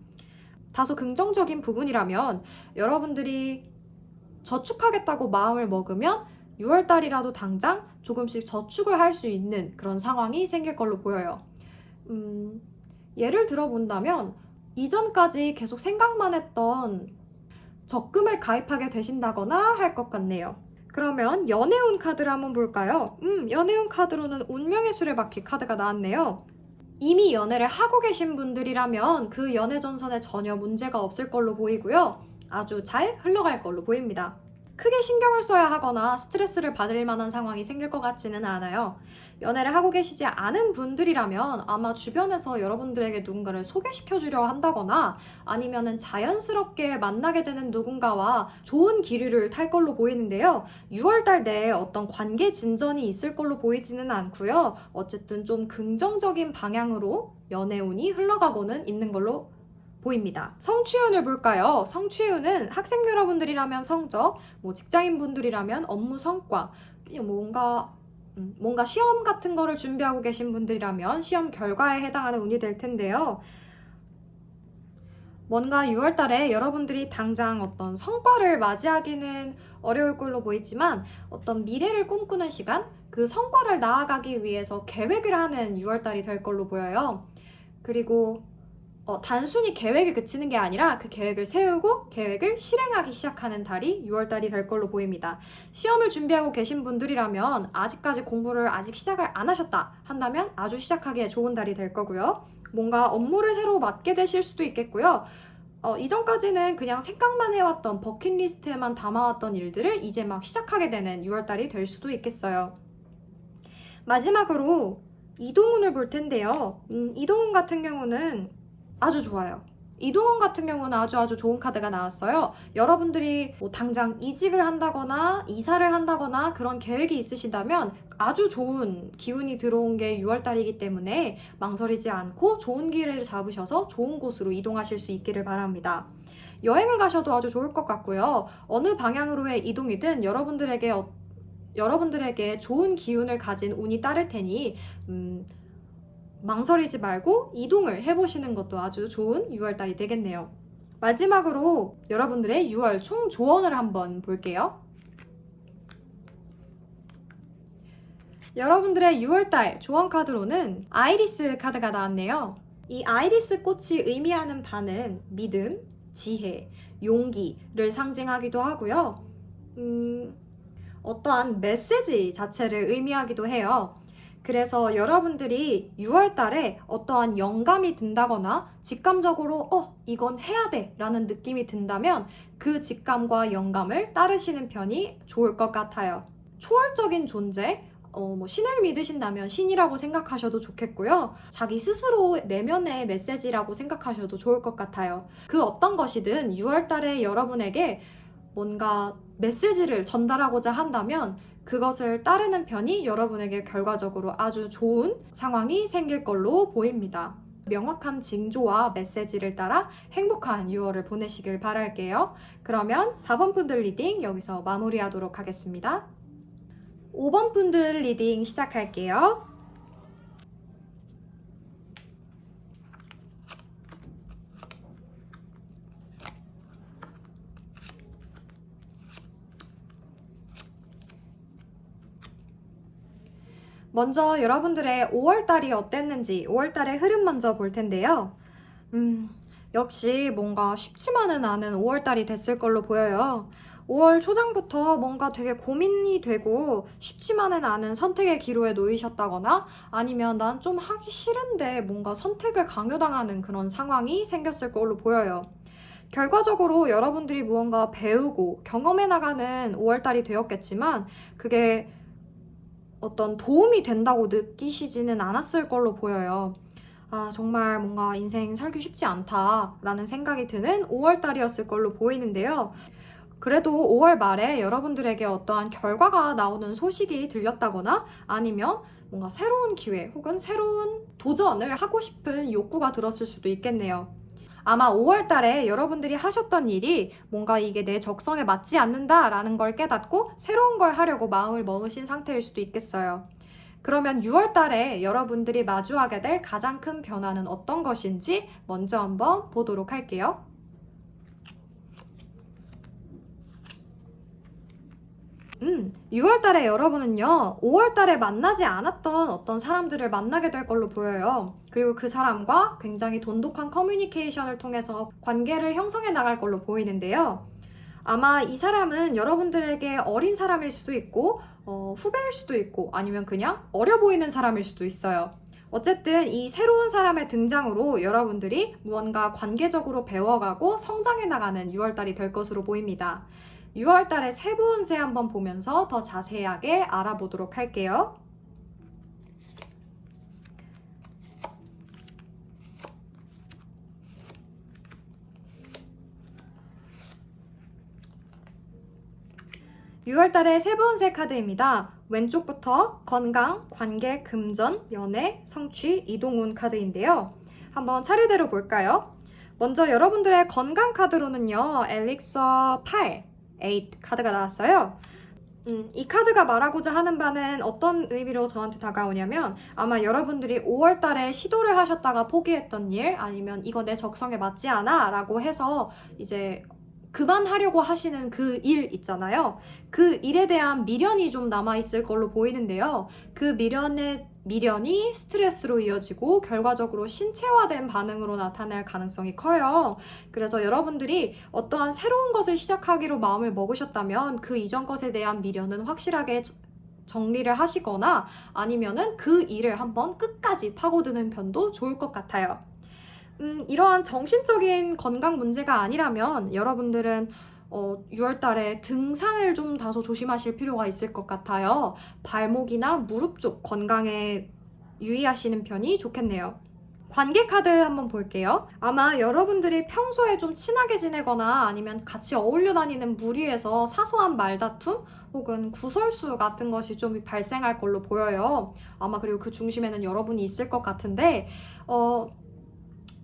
다소 긍정적인 부분이라면 여러분들이 저축하겠다고 마음을 먹으면 6월달이라도 당장 조금씩 저축을 할 수 있는 그런 상황이 생길 걸로 보여요. 예를 들어 본다면 이전까지 계속 생각만 했던 적금을 가입하게 되신다거나 할 것 같네요. 그러면 연애운 카드를 한번 볼까요? 연애운 카드로는 운명의 수레바퀴 카드가 나왔네요. 이미 연애를 하고 계신 분들이라면 그 연애 전선에 전혀 문제가 없을 걸로 보이고요. 아주 잘 흘러갈 걸로 보입니다. 크게 신경을 써야 하거나 스트레스를 받을 만한 상황이 생길 것 같지는 않아요. 연애를 하고 계시지 않은 분들이라면 아마 주변에서 여러분들에게 누군가를 소개시켜 주려 한다거나 아니면은 자연스럽게 만나게 되는 누군가와 좋은 기류를 탈 걸로 보이는데요. 6월달 내에 어떤 관계 진전이 있을 걸로 보이지는 않고요. 어쨌든 좀 긍정적인 방향으로 연애운이 흘러가고는 있는 걸로 보입니다. 성취운을 볼까요? 성취운은 학생 여러분들이라면 성적, 뭐 직장인 분들이라면 업무 성과, 뭔가 시험 같은 거를 준비하고 계신 분들이라면 시험 결과에 해당하는 운이 될 텐데요. 뭔가 6월달에 여러분들이 당장 어떤 성과를 맞이하기는 어려울 걸로 보이지만 어떤 미래를 꿈꾸는 시간, 그 성과를 나아가기 위해서 계획을 하는 6월달이 될 걸로 보여요. 그리고 단순히 계획에 그치는 게 아니라 그 계획을 세우고 계획을 실행하기 시작하는 달이 6월달이 될 걸로 보입니다. 시험을 준비하고 계신 분들이라면 아직까지 공부를 아직 시작을 안 하셨다 한다면 아주 시작하기에 좋은 달이 될 거고요. 뭔가 업무를 새로 맡게 되실 수도 있겠고요. 이전까지는 그냥 생각만 해왔던 버킷리스트에만 담아왔던 일들을 이제 막 시작하게 되는 6월달이 될 수도 있겠어요. 마지막으로 이동운을 볼 텐데요. 이동운 같은 경우는 아주 좋아요. 이동운 같은 경우는 아주 좋은 카드가 나왔어요. 여러분들이 뭐 당장 이직을 한다거나 이사를 한다거나 그런 계획이 있으시다면 아주 좋은 기운이 들어온 게 6월달이기 때문에 망설이지 않고 좋은 기회를 잡으셔서 좋은 곳으로 이동하실 수 있기를 바랍니다. 여행을 가셔도 아주 좋을 것 같고요. 어느 방향으로의 이동이든 여러분들에게 좋은 기운을 가진 운이 따를 테니 망설이지 말고 이동을 해보시는 것도 아주 좋은 6월달이 되겠네요. 마지막으로 여러분들의 6월 총 조언을 한번 볼게요. 여러분들의 6월달 조언 카드로는 아이리스 카드가 나왔네요. 이 아이리스 꽃이 의미하는 바는 믿음, 지혜, 용기를 상징하기도 하고요. 어떠한 메시지 자체를 의미하기도 해요. 그래서 여러분들이 6월 달에 어떠한 영감이 든다거나 직감적으로 이건 해야 돼 라는 느낌이 든다면 그 직감과 영감을 따르시는 편이 좋을 것 같아요. 초월적인 존재, 신을 믿으신다면 신이라고 생각하셔도 좋겠고요. 자기 스스로 내면의 메시지라고 생각하셔도 좋을 것 같아요. 그 어떤 것이든 6월 달에 여러분에게 뭔가 메시지를 전달하고자 한다면 그것을 따르는 편이 여러분에게 결과적으로 아주 좋은 상황이 생길 걸로 보입니다. 명확한 징조와 메시지를 따라 행복한 6월을 보내시길 바랄게요. 그러면 4번 분들 리딩 여기서 마무리하도록 하겠습니다. 5번 분들 리딩 시작할게요. 먼저 여러분들의 5월달이 어땠는지 5월달의 흐름 먼저 볼 텐데요. 역시 뭔가 쉽지만은 않은 5월달이 됐을 걸로 보여요. 5월 초장부터 뭔가 되게 고민이 되고 쉽지만은 않은 선택의 기로에 놓이셨다거나 아니면 난 좀 하기 싫은데 뭔가 선택을 강요당하는 그런 상황이 생겼을 걸로 보여요. 결과적으로 여러분들이 무언가 배우고 경험해 나가는 5월달이 되었겠지만 그게 어떤 도움이 된다고 느끼시지는 않았을 걸로 보여요. 정말 뭔가 인생 살기 쉽지 않다라는 생각이 드는 5월달이었을 걸로 보이는데요. 그래도 5월 말에 여러분들에게 어떠한 결과가 나오는 소식이 들렸다거나 아니면 뭔가 새로운 기회 혹은 새로운 도전을 하고 싶은 욕구가 들었을 수도 있겠네요. 아마 5월 달에 여러분들이 하셨던 일이 뭔가 이게 내 적성에 맞지 않는다라는 걸 깨닫고 새로운 걸 하려고 마음을 먹으신 상태일 수도 있겠어요. 그러면 6월 달에 여러분들이 마주하게 될 가장 큰 변화는 어떤 것인지 먼저 한번 보도록 할게요. 6월 달에 여러분은요, 5월 달에 만나지 않았던 어떤 사람들을 만나게 될 걸로 보여요. 그리고 그 사람과 굉장히 돈독한 커뮤니케이션을 통해서 관계를 형성해 나갈 걸로 보이는데요. 아마 이 사람은 여러분들에게 어린 사람일 수도 있고, 후배일 수도 있고, 아니면 그냥 어려 보이는 사람일 수도 있어요. 어쨌든 이 새로운 사람의 등장으로 여러분들이 무언가 관계적으로 배워가고 성장해 나가는 6월 달이 될 것으로 보입니다. 6월 달의 세부 운세 한번 보면서 더 자세하게 알아보도록 할게요. (6월 달의 세부 운세 카드입니다. 왼쪽부터 건강, 관계, 금전, 연애, 성취, 이동운 카드인데요. 한번 차례대로 볼까요? 먼저 여러분들의 건강 카드로는요. 엘릭서 8 카드가 나왔어요. 이 카드가 말하고자 하는 바는 어떤 의미로 저한테 다가오냐면 아마 여러분들이 5월 달에 시도를 하셨다가 포기했던 일 아니면 이거 내 적성에 맞지 않아 라고 해서 이제 그만하려고 하시는 그 일 있잖아요. 그 일에 대한 미련이 좀 남아있을 걸로 보이는데요. 그 미련이 스트레스로 이어지고 결과적으로 신체화된 반응으로 나타날 가능성이 커요. 그래서 여러분들이 어떠한 새로운 것을 시작하기로 마음을 먹으셨다면 그 이전 것에 대한 미련은 확실하게 정리를 하시거나 아니면은 그 일을 한번 끝까지 파고드는 편도 좋을 것 같아요. 이러한 정신적인 건강 문제가 아니라면 여러분들은 6월 달에 등산을 좀 다소 조심하실 필요가 있을 것 같아요. 발목이나 무릎 쪽 건강에 유의하시는 편이 좋겠네요. 관계 카드 한번 볼게요. 아마 여러분들이 평소에 좀 친하게 지내거나 아니면 같이 어울려 다니는 무리에서 사소한 말다툼 혹은 구설수 같은 것이 좀 발생할 걸로 보여요. 아마 그리고 그 중심에는 여러분이 있을 것 같은데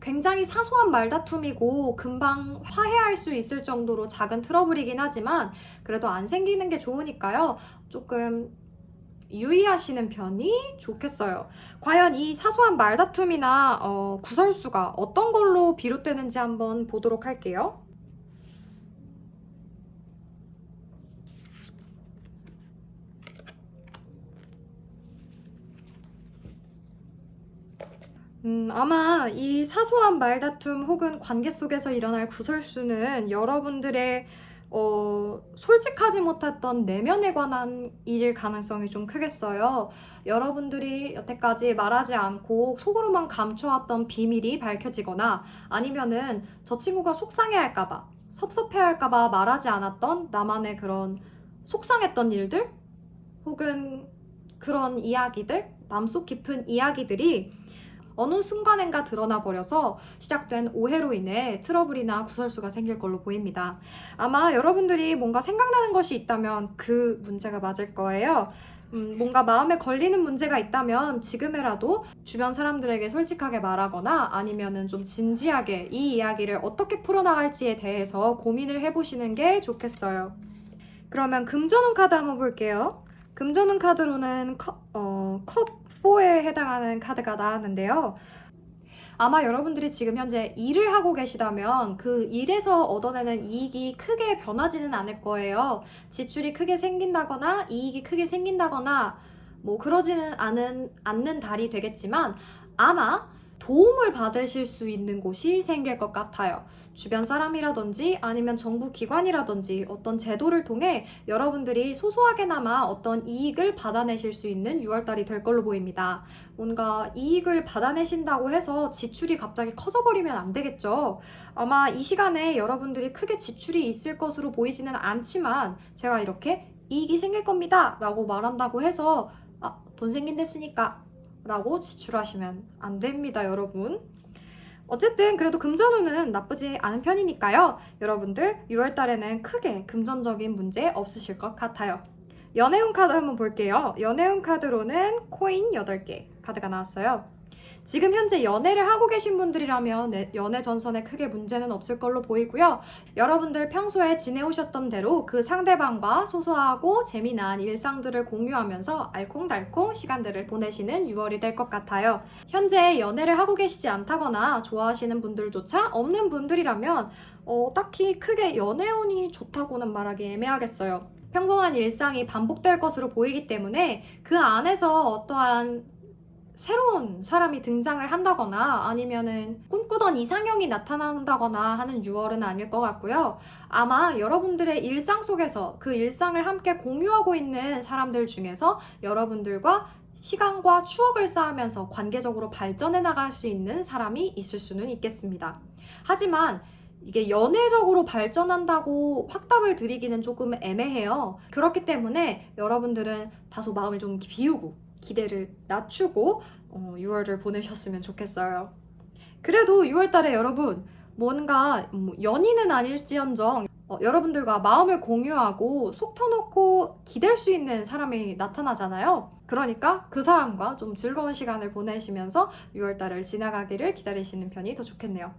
굉장히 사소한 말다툼이고 금방 화해할 수 있을 정도로 작은 트러블이긴 하지만 그래도 안 생기는 게 좋으니까요. 조금 유의하시는 편이 좋겠어요. 과연 이 사소한 말다툼이나 구설수가 어떤 걸로 비롯되는지 한번 보도록 할게요. 아마 이 사소한 말다툼 혹은 관계 속에서 일어날 구설수는 여러분들의 솔직하지 못했던 내면에 관한 일일 가능성이 좀 크겠어요. 여러분들이 여태까지 말하지 않고 속으로만 감춰왔던 비밀이 밝혀지거나 아니면은 저 친구가 속상해할까봐, 섭섭해할까봐 말하지 않았던 나만의 그런 속상했던 일들 혹은 그런 이야기들, 마음속 깊은 이야기들이 어느 순간엔가 드러나 버려서 시작된 오해로 인해 트러블이나 구설수가 생길 걸로 보입니다. 아마 여러분들이 뭔가 생각나는 것이 있다면 그 문제가 맞을 거예요. 뭔가 마음에 걸리는 문제가 있다면 지금이라도 주변 사람들에게 솔직하게 말하거나 아니면은 좀 진지하게 이 이야기를 어떻게 풀어나갈지에 대해서 고민을 해보시는 게 좋겠어요. 그러면 금전운 카드 한번 볼게요. 금전운 카드로는 컵 4에 해당하는 카드가 나왔는데요. 아마 여러분들이 지금 현재 일을 하고 계시다면 그 일에서 얻어내는 이익이 크게 변하지는 않을 거예요. 지출이 크게 생긴다거나 이익이 크게 생긴다거나 뭐 그러지는 않는 달이 되겠지만 아마 도움을 받으실 수 있는 곳이 생길 것 같아요. 주변 사람이라든지 아니면 정부 기관이라든지 어떤 제도를 통해 여러분들이 소소하게나마 어떤 이익을 받아내실 수 있는 6월달이 될 걸로 보입니다. 뭔가 이익을 받아내신다고 해서 지출이 갑자기 커져버리면 안 되겠죠. 아마 이 시간에 여러분들이 크게 지출이 있을 것으로 보이지는 않지만 제가 이렇게 이익이 생길 겁니다 라고 말한다고 해서 돈 생긴댔으니까 라고 지출하시면 안 됩니다, 여러분. 어쨌든 그래도 금전운은 나쁘지 않은 편이니까요. 여러분들 6월 달에는 크게 금전적인 문제 없으실 것 같아요. 연애운 카드 한번 볼게요. 연애운 카드로는 코인 8개 카드가 나왔어요. 지금 현재 연애를 하고 계신 분들이라면 연애 전선에 크게 문제는 없을 걸로 보이고요. 여러분들 평소에 지내오셨던 대로 그 상대방과 소소하고 재미난 일상들을 공유하면서 알콩달콩 시간들을 보내시는 6월이 될 것 같아요. 현재 연애를 하고 계시지 않다거나 좋아하시는 분들조차 없는 분들이라면 딱히 크게 연애운이 좋다고는 말하기 애매하겠어요. 평범한 일상이 반복될 것으로 보이기 때문에 그 안에서 어떠한 새로운 사람이 등장을 한다거나 아니면은 꿈꾸던 이상형이 나타난다거나 하는 6월은 아닐 것 같고요. 아마 여러분들의 일상 속에서 그 일상을 함께 공유하고 있는 사람들 중에서 여러분들과 시간과 추억을 쌓으면서 관계적으로 발전해 나갈 수 있는 사람이 있을 수는 있겠습니다. 하지만 이게 연애적으로 발전한다고 확답을 드리기는 조금 애매해요. 그렇기 때문에 여러분들은 다소 마음을 좀 비우고 기대를 낮추고 6월을 보내셨으면 좋겠어요. 그래도 6월달에 여러분 뭔가 연인은 아닐지언정 여러분들과 마음을 공유하고 속 터놓고 기댈 수 있는 사람이 나타나잖아요. 그러니까 그 사람과 좀 즐거운 시간을 보내시면서 6월달을 지나가기를 기다리시는 편이 더 좋겠네요.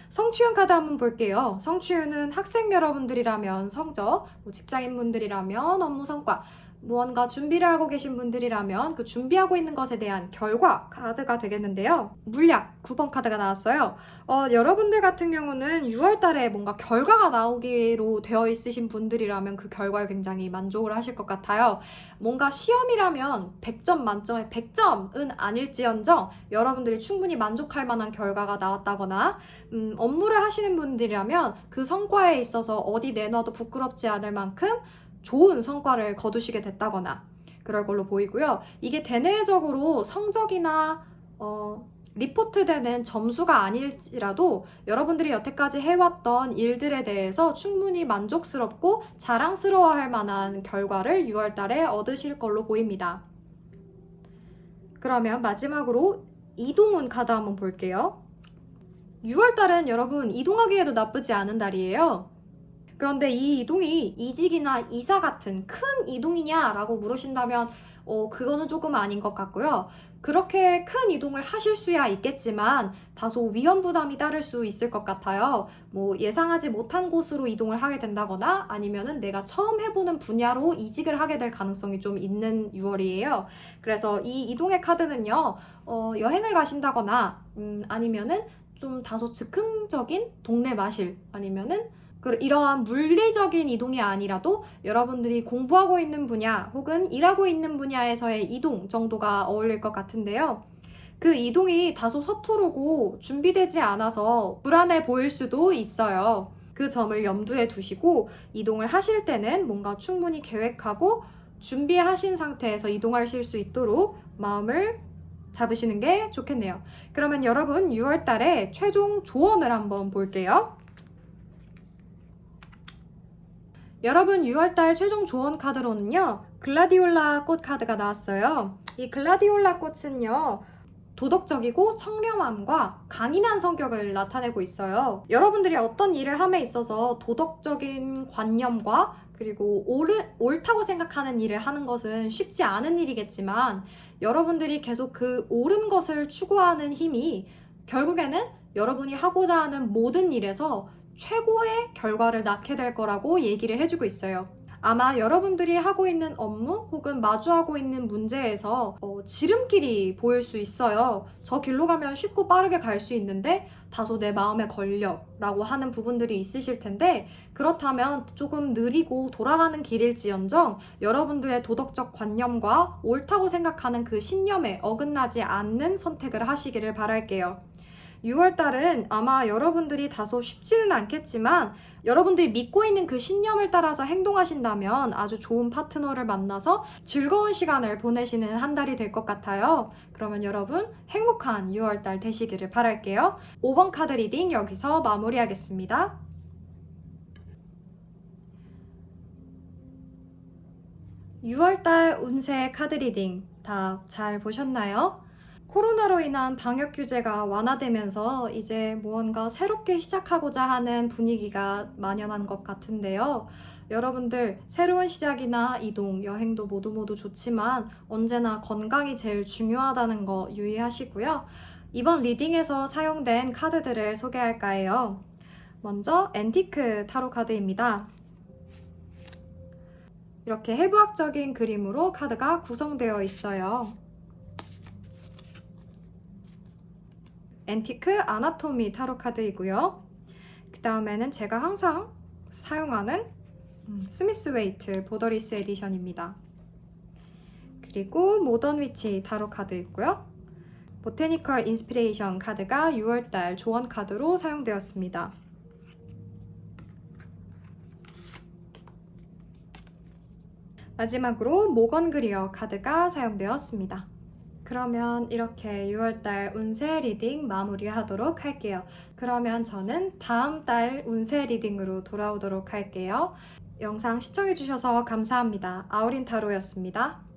성취운 카드 한번 볼게요. 성취운은 학생 여러분들이라면 성적, 직장인분들이라면 업무 성과, 무언가 준비를 하고 계신 분들이라면 그 준비하고 있는 것에 대한 결과 카드가 되겠는데요. 물약 9번 카드가 나왔어요. 여러분들 같은 경우는 6월 달에 뭔가 결과가 나오기로 되어 있으신 분들이라면 그 결과에 굉장히 만족을 하실 것 같아요. 뭔가 시험이라면 100점 만점에 100점은 아닐지언정 여러분들이 충분히 만족할 만한 결과가 나왔다거나 업무를 하시는 분들이라면 그 성과에 있어서 어디 내놔도 부끄럽지 않을 만큼 좋은 성과를 거두시게 됐다거나 그럴 걸로 보이고요. 이게 대내적으로 성적이나 리포트되는 점수가 아닐지라도 여러분들이 여태까지 해왔던 일들에 대해서 충분히 만족스럽고 자랑스러워할 만한 결과를 6월 달에 얻으실 걸로 보입니다. 그러면 마지막으로 이동운 카드 한번 볼게요. 6월 달은 여러분 이동하기에도 나쁘지 않은 달이에요. 그런데 이 이동이 이직이나 이사 같은 큰 이동이냐라고 물으신다면 그거는 조금 아닌 것 같고요. 그렇게 큰 이동을 하실 수야 있겠지만 다소 위험 부담이 따를 수 있을 것 같아요. 뭐 예상하지 못한 곳으로 이동을 하게 된다거나 아니면은 내가 처음 해보는 분야로 이직을 하게 될 가능성이 좀 있는 6월이에요. 그래서 이 이동의 카드는요, 여행을 가신다거나 아니면은 좀 다소 즉흥적인 동네 마실 아니면은 이러한 물리적인 이동이 아니라도 여러분들이 공부하고 있는 분야 혹은 일하고 있는 분야에서의 이동 정도가 어울릴 것 같은데요. 그 이동이 다소 서투르고 준비되지 않아서 불안해 보일 수도 있어요. 그 점을 염두에 두시고 이동을 하실 때는 뭔가 충분히 계획하고 준비하신 상태에서 이동하실 수 있도록 마음을 잡으시는 게 좋겠네요. 그러면 여러분 6월 달에 최종 조언을 한번 볼게요. 여러분 6월달 최종 조언 카드로는요, 글라디올라 꽃 카드가 나왔어요. 이 글라디올라 꽃은요, 도덕적이고 청렴함과 강인한 성격을 나타내고 있어요. 여러분들이 어떤 일을 함에 있어서 도덕적인 관념과 그리고 옳다고 생각하는 일을 하는 것은 쉽지 않은 일이겠지만 여러분들이 계속 그 옳은 것을 추구하는 힘이 결국에는 여러분이 하고자 하는 모든 일에서 최고의 결과를 낳게 될 거라고 얘기를 해주고 있어요. 아마 여러분들이 하고 있는 업무 혹은 마주하고 있는 문제에서 지름길이 보일 수 있어요. 저 길로 가면 쉽고 빠르게 갈 수 있는데 다소 내 마음에 걸려 라고 하는 부분들이 있으실 텐데, 그렇다면 조금 느리고 돌아가는 길일지언정 여러분들의 도덕적 관념과 옳다고 생각하는 그 신념에 어긋나지 않는 선택을 하시기를 바랄게요. 6월달은 아마 여러분들이 다소 쉽지는 않겠지만 여러분들이 믿고 있는 그 신념을 따라서 행동하신다면 아주 좋은 파트너를 만나서 즐거운 시간을 보내시는 한 달이 될 것 같아요. 그러면 여러분 행복한 6월달 되시기를 바랄게요. 5번 카드 리딩 여기서 마무리하겠습니다. (6월달) 운세 카드 리딩 다 잘 보셨나요? 코로나로 인한 방역 규제가 완화되면서 이제 무언가 새롭게 시작하고자 하는 분위기가 만연한 것 같은데요. 여러분들 새로운 시작이나 이동, 여행도 모두 좋지만 언제나 건강이 제일 중요하다는 거 유의하시고요. 이번 리딩에서 사용된 카드들을 소개할까 해요. 먼저 앤티크 타로 카드입니다. 이렇게 해부학적인 그림으로 카드가 구성되어 있어요. 앤티크 아나토미 타로 카드이고요. 그 다음에는 제가 항상 사용하는 스미스 웨이트 보더리스 에디션입니다. 그리고 모던 위치 타로 카드 있고요. 보테니컬 인스피레이션 카드가 6월달 조언 카드로 사용되었습니다. 마지막으로 모건 그리어 카드가 사용되었습니다. 그러면 이렇게 6월달 운세 리딩 마무리하도록 할게요. 그러면 저는 다음 달 운세 리딩으로 돌아오도록 할게요. 영상 시청해주셔서 감사합니다. 아우린 타로였습니다.